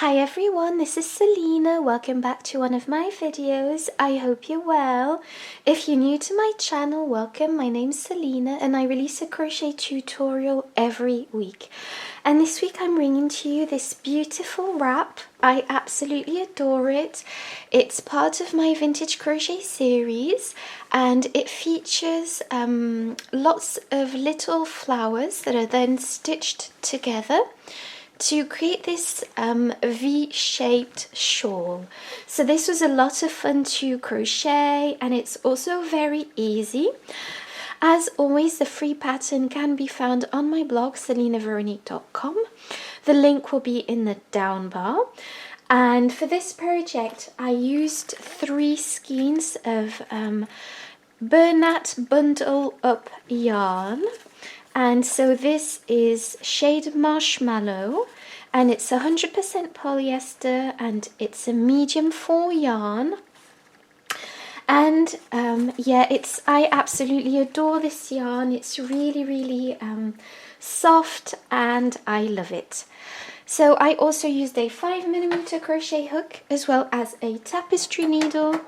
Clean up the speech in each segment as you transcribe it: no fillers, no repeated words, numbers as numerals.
Hi everyone, this is Selina. Welcome back to one of my videos. I hope you're well. If you're new to my channel, welcome. My name's Selina and I release a crochet tutorial every week. And this week I'm bringing to you this beautiful wrap. I absolutely adore it. It's part of my vintage crochet series and it features lots of little flowers that are then stitched together to create this V-shaped shawl. So this was a lot of fun to crochet and it's also very easy. As always, the free pattern can be found on my blog selinaveronique.com. The link will be in the down bar. And for this project I used 3 skeins of Bernat Bundle Up yarn. And so this is shade Marshmallow and it's 100% polyester and it's a medium 4 yarn. And yeah, I absolutely adore this yarn. It's really soft and I love it. So I also used a 5mm crochet hook as well as a tapestry needle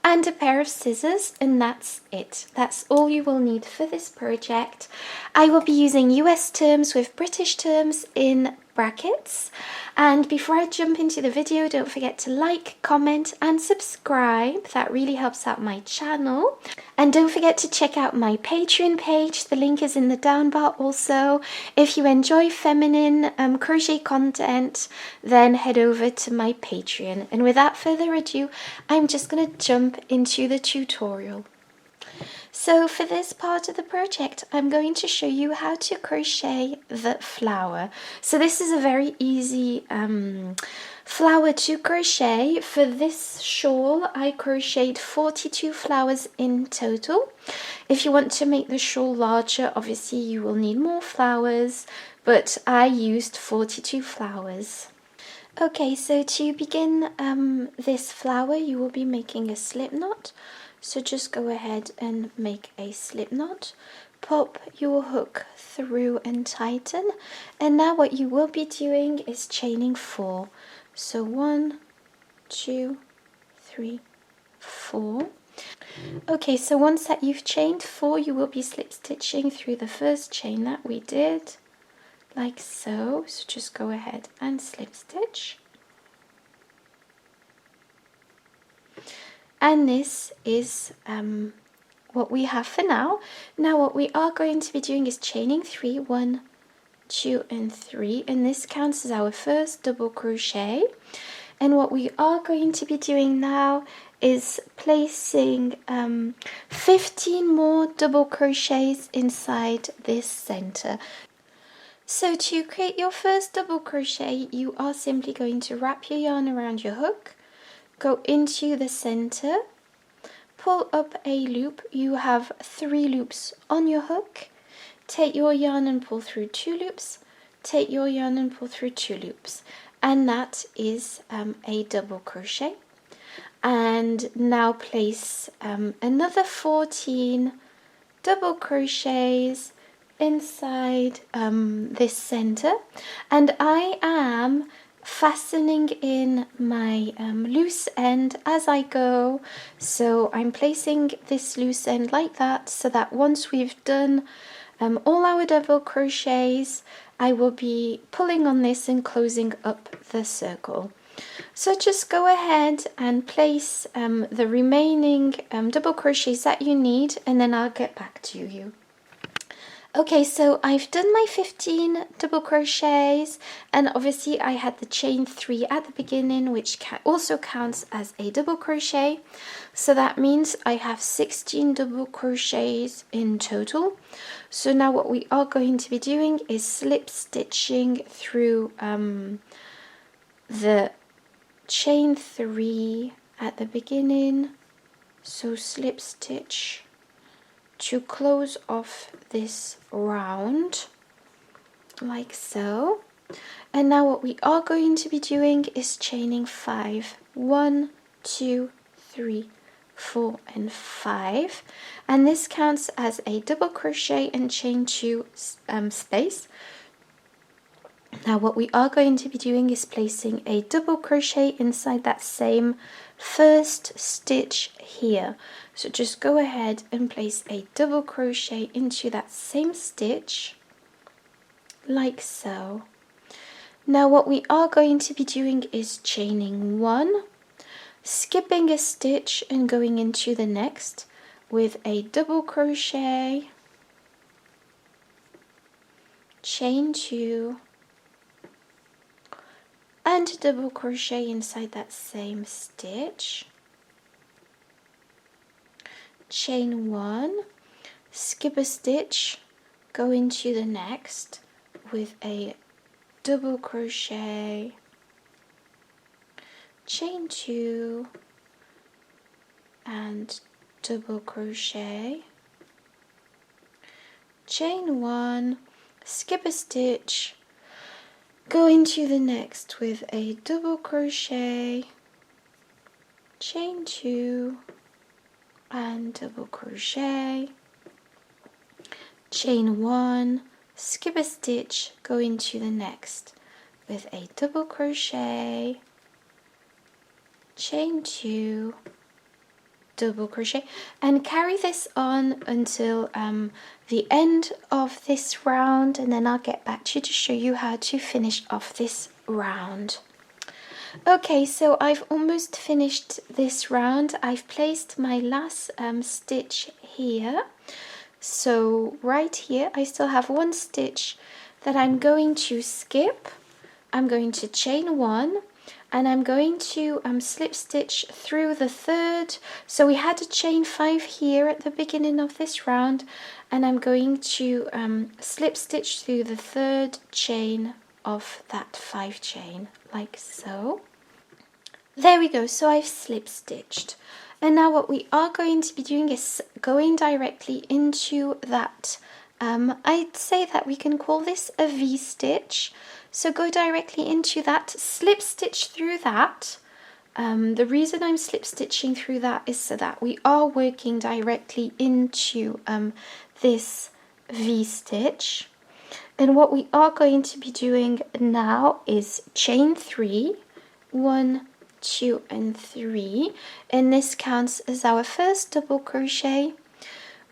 and a pair of scissors, and that's it. That's all you will need for this project. I will be using US terms with British terms in brackets. And before I jump into the video, don't forget to like, comment and subscribe. That really helps out my channel. And don't forget to check out my Patreon page. The link is in the down bar also. If you enjoy feminine crochet content, then head over to my Patreon. And without further ado, I'm just going to jump into the tutorial. So for this part of the project, I'm going to show you how to crochet the flower. So this is a very easy flower to crochet. For this shawl, I crocheted 42 flowers in total. If you want to make the shawl larger, obviously you will need more flowers, but I used 42 flowers. Okay, so to begin this flower, you will be making a slip knot. So just go ahead and make a slip knot, pop your hook through and tighten. And now what you will be doing is chaining 4. So 1, 2, 3, 4. Okay, so once that you've chained 4, you will be slip stitching through the first chain that we did, like so. So just go ahead and slip stitch. And this is what we have for now. Now what we are going to be doing is chaining 3, 1, 2 and 3, and this counts as our first double crochet. And what we are going to be doing now is placing 15 more double crochets inside this center. So to create your first double crochet, you are simply going to wrap your yarn around your hook, go into the center, pull up a loop. You have 3 loops on your hook. Take your yarn and pull through 2 loops. Take your yarn and pull through 2 loops. And that is a double crochet. And now place another 14 double crochets inside this center. And I am fastening in my loose end as I go. So I'm placing this loose end like that, so that once we've done all our double crochets, I will be pulling on this and closing up the circle. So just go ahead and place the remaining double crochets that you need, and then I'll get back to you. Okay, so I've done my 15 double crochets, and obviously I had the chain 3 at the beginning, which also counts as a double crochet. So that means I have 16 double crochets in total. So now what we are going to be doing is slip stitching through the chain 3 at the beginning. So slip stitch to close off this round like so. And now what we are going to be doing is chaining 5. 1, 2, 3, 4 and 5, and this counts as a double crochet and chain 2 space. Now what we are going to be doing is placing a double crochet inside that same first stitch here. So just go ahead and place a double crochet into that same stitch, like so. Now what we are going to be doing is chaining one, skipping a stitch and going into the next with a double crochet, chain two, and double crochet inside that same stitch, chain one, skip a stitch, go into the next with a double crochet, chain two, and double crochet, chain one, skip a stitch, go into the next with a double crochet, chain two, and double crochet, chain one, skip a stitch, go into the next with a double crochet, chain two, double crochet, and carry this on until the end of this round, and then I'll get back to you to show you how to finish off this round. Okay, so I've almost finished this round. I've placed my last stitch here. So right here I still have one stitch that I'm going to skip. I'm going to chain one, and I'm going to slip stitch through the third. So we had a chain 5 here at the beginning of this round, and I'm going to slip stitch through the third chain of that 5 chain, like so. There we go, so I've slip stitched. And now what we are going to be doing is going directly into that, I'd say that we can call this a V-stitch. So go directly into that, slip stitch through that. The reason I'm slip stitching through that is so that we are working directly into this V-stitch. And what we are going to be doing now is chain 3, 1, 2 and 3, and this counts as our first double crochet.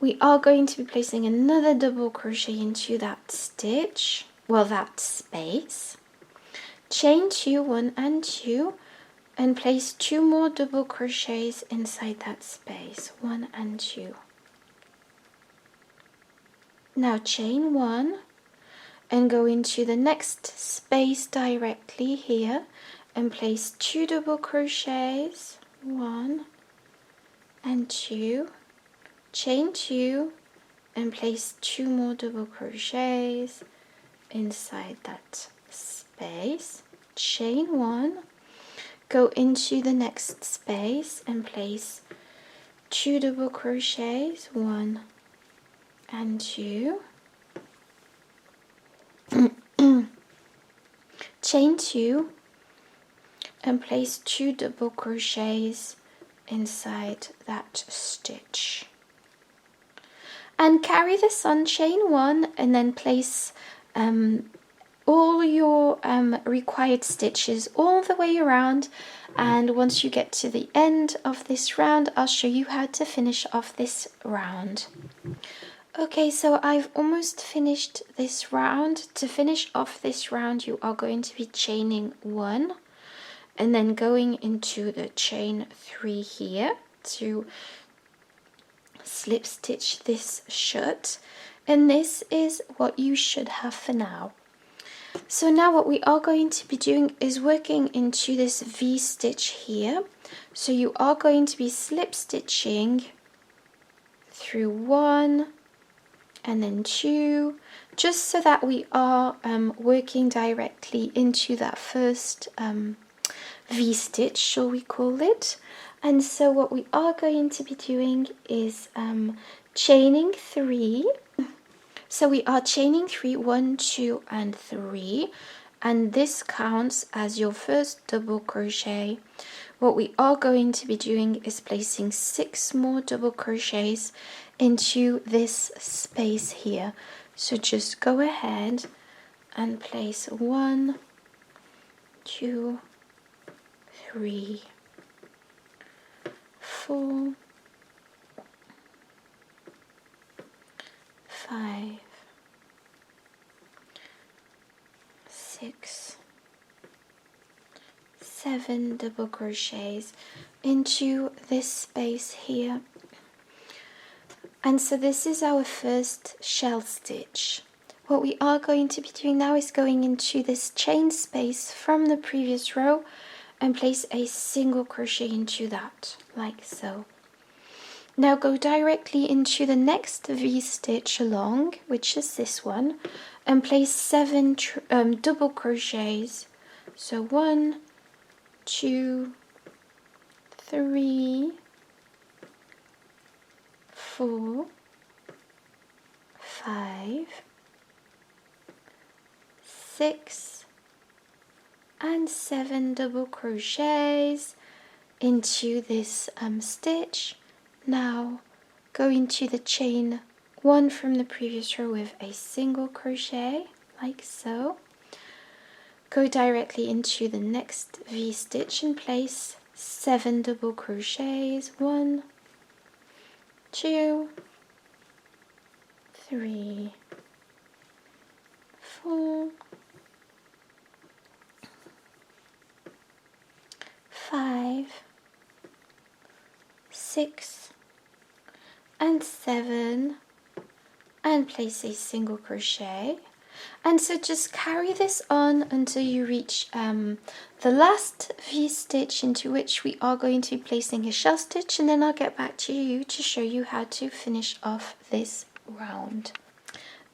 We are going to be placing another double crochet into that stitch, well, that space, chain 2, 1 and 2, and place 2 more double crochets inside that space, 1 and 2. Now chain 1 and go into the next space directly here and place 2 double crochets, 1 and 2, chain 2 and place 2 more double crochets inside that space, chain 1, go into the next space and place 2 double crochets, 1 and 2, chain 2 and place 2 double crochets inside that stitch, and carry this on, chain 1 and then place all your required stitches all the way around, and once you get to the end of this round I'll show you how to finish off this round. Okay, so I've almost finished this round. To finish off this round you are going to be chaining 1 and then going into the chain 3 here to slip stitch this shut, and this is what you should have for now. So now what we are going to be doing is working into this V stitch here. So you are going to be slip stitching through 1 and then 2, just so that we are working directly into that first V-stitch, shall we call it. And so what we are going to be doing is chaining 3. So we are chaining 3, 1, 2 and 3, and this counts as your first double crochet. What we are going to be doing is placing 6 more double crochets into this space here. So just go ahead and place 1, 2, 3, 4, 5, 6, 7 double crochets into this space here. And so this is our first shell stitch. What we are going to be doing now is going into this chain space from the previous row and place a single crochet into that, like so. Now go directly into the next V-stitch along, which is this one, and place 7 double crochets. So 1, 2, 3, 4, 5, 6, and 7 double crochets into this stitch. Now go into the chain 1 from the previous row with a single crochet, like so. Go directly into the next V-stitch and place 7 double crochets. 1, 2, 3, 4, 5, 6, and 7, and place a single crochet. And so just carry this on until you reach the last V-stitch, into which we are going to be placing a shell stitch, and then I'll get back to you to show you how to finish off this round.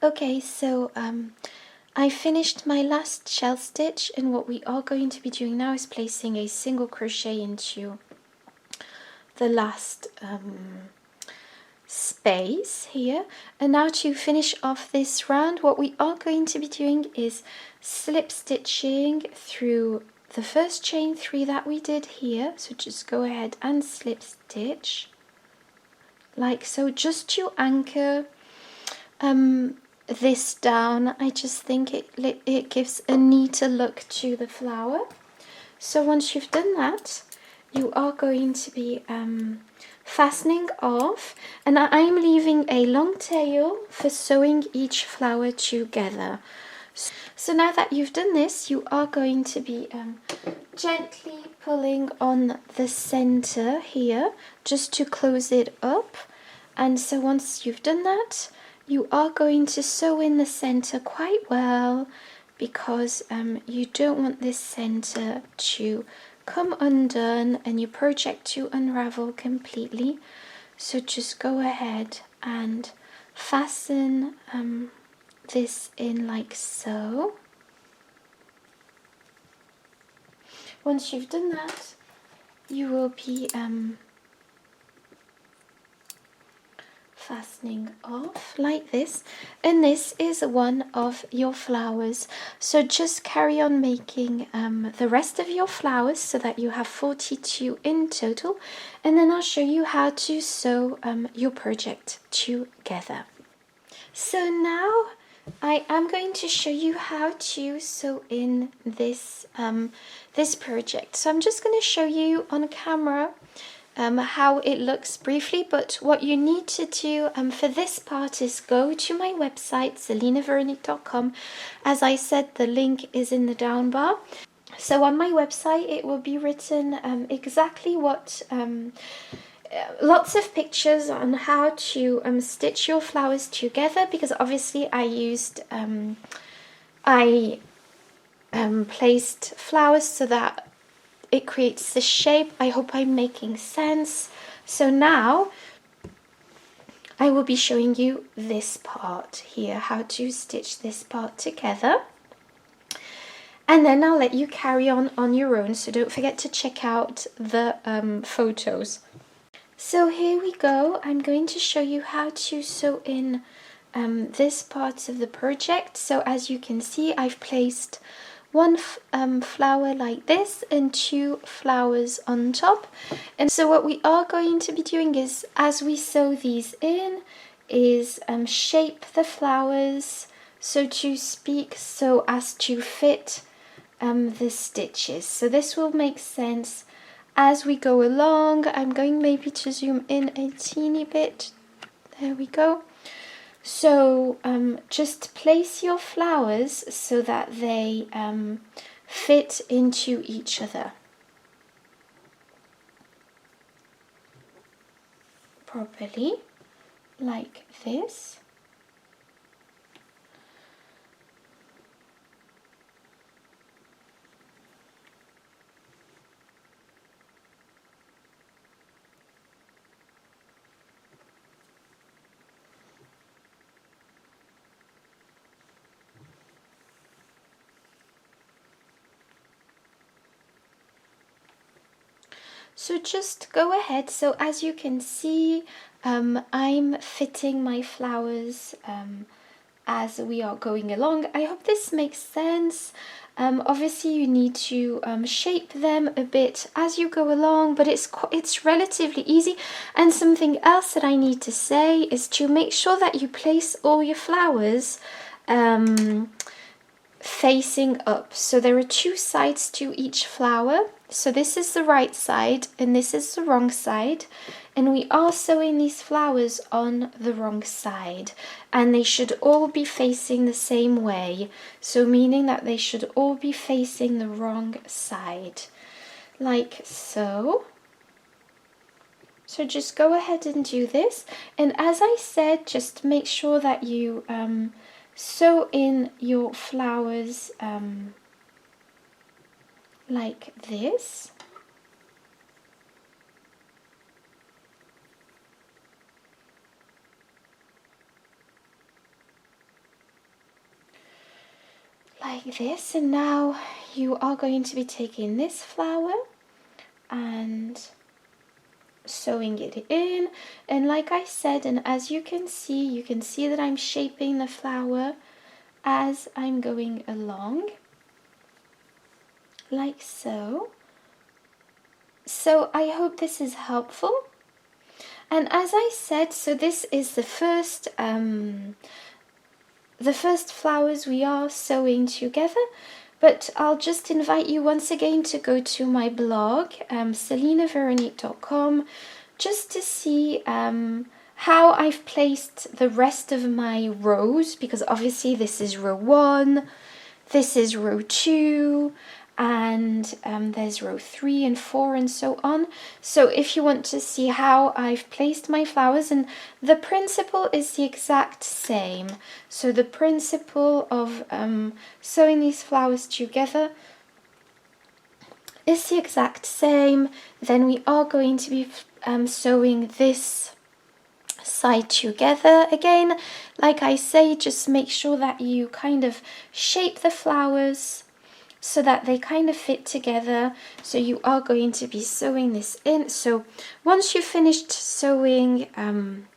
Okay, so I finished my last shell stitch, and what we are going to be doing now is placing a single crochet into the last space here. And now to finish off this round, what we are going to be doing is slip stitching through the first chain 3 that we did here. So just go ahead and slip stitch like so, just to anchor this down. I just think it gives a neater look to the flower. So once you've done that, you are going to be fastening off, and I'm leaving a long tail for sewing each flower together. So now that you've done this, you are going to be gently pulling on the center here just to close it up. And so once you've done that, you are going to sew in the center quite well, because you don't want this center to come undone and your project to unravel completely. So just go ahead and fasten this in like so. Once you've done that, you will be fastening off like this, and this is one of your flowers. So just carry on making the rest of your flowers so that you have 42 in total, and then I'll show you how to sew your project together. So now I am going to show you how to sew in this this project. So I'm just going to show you on camera how it looks briefly, but what you need to do for this part is go to my website, selinaveronique.com. As I said, the link is in the down bar. So on my website it will be written exactly what lots of pictures on how to stitch your flowers together, because obviously I used placed flowers so that it creates the shape. I hope I'm making sense. So now I will be showing you this part here, how to stitch this part together, and then I'll let you carry on your own, so don't forget to check out the photos. So here we go. I'm going to show you how to sew in this part of the project. So as you can see, I've placed one flower like this and 2 flowers on top. And so what we are going to be doing is, as we sew these in, is shape the flowers so to speak, so as to fit the stitches. So this will make sense as we go along. I'm going maybe to zoom in a teeny bit. There we go. So just place your flowers so that they fit into each other properly, like this. So just go ahead. So as you can see, I'm fitting my flowers as we are going along. I hope this makes sense. Obviously you need to shape them a bit as you go along, but it's relatively easy. And something else that I need to say is to make sure that you place all your flowers facing up. So there are two sides to each flower. So this is the right side and this is the wrong side, and we are sewing these flowers on the wrong side, and they should all be facing the same way, so meaning that they should all be facing the wrong side, like so. So just go ahead and do this, and as I said, just make sure that you sew in your flowers like this. Like this, and now you are going to be taking this flower and sewing it in, and like I said, and as you can see that I'm shaping the flower as I'm going along, like so. So I hope this is helpful. And as I said, so this is the first flowers we are sewing together, but I'll just invite you once again to go to my blog, selinaveronique.com, just to see how I've placed the rest of my rows, because obviously this is row 1, this is row 2, and there's row 3 and 4 and so on. So if you want to see how I've placed my flowers, and the principle is the exact same. So the principle of sewing these flowers together is the exact same. Then we are going to be sewing this side together again. Like I say, just make sure that you kind of shape the flowers so that they kind of fit together. So you are going to be sewing this in. So once you've finished sewing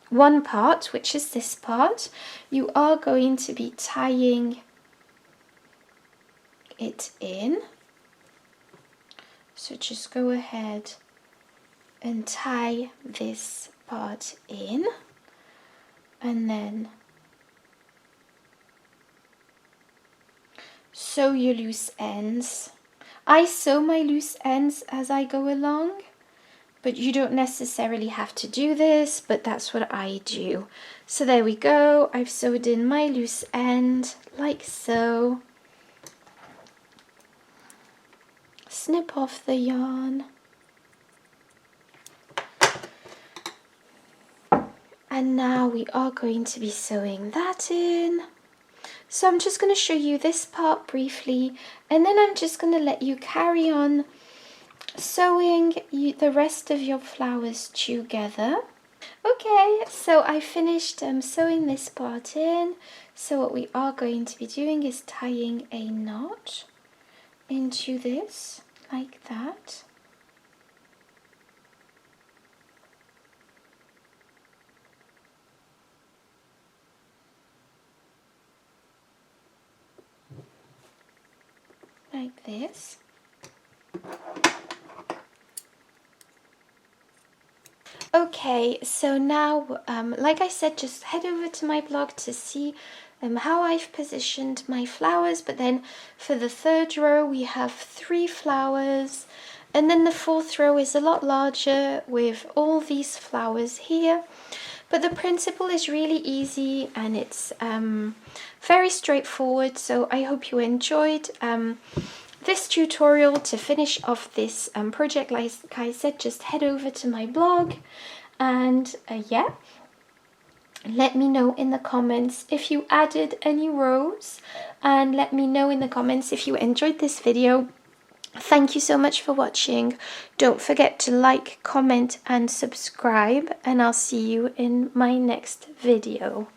one part, which is this part, you are going to be tying it in. So just go ahead and tie this part in, and then sew your loose ends. I sew my loose ends as I go along, but you don't necessarily have to do this, but that's what I do. So there we go, I've sewed in my loose end, like so. Snip off the yarn. And now we are going to be sewing that in. So I'm just going to show you this part briefly, and then I'm just going to let you carry on sewing the rest of your flowers together. Okay, so I finished sewing this part in. So what we are going to be doing is tying a knot into this, like that. Like this. Okay, so now, like I said, just head over to my blog to see how I've positioned my flowers. But then for the third row, we have 3 flowers. And then the fourth row is a lot larger with all these flowers here. But the principle is really easy and it's very straightforward. So I hope you enjoyed this tutorial. To finish off this project. Like I said, just head over to my blog and yeah, let me know in the comments if you added any rows, and let me know in the comments if you enjoyed this video. Thank you so much for watching. Don't forget to like, comment and subscribe, and I'll see you in my next video.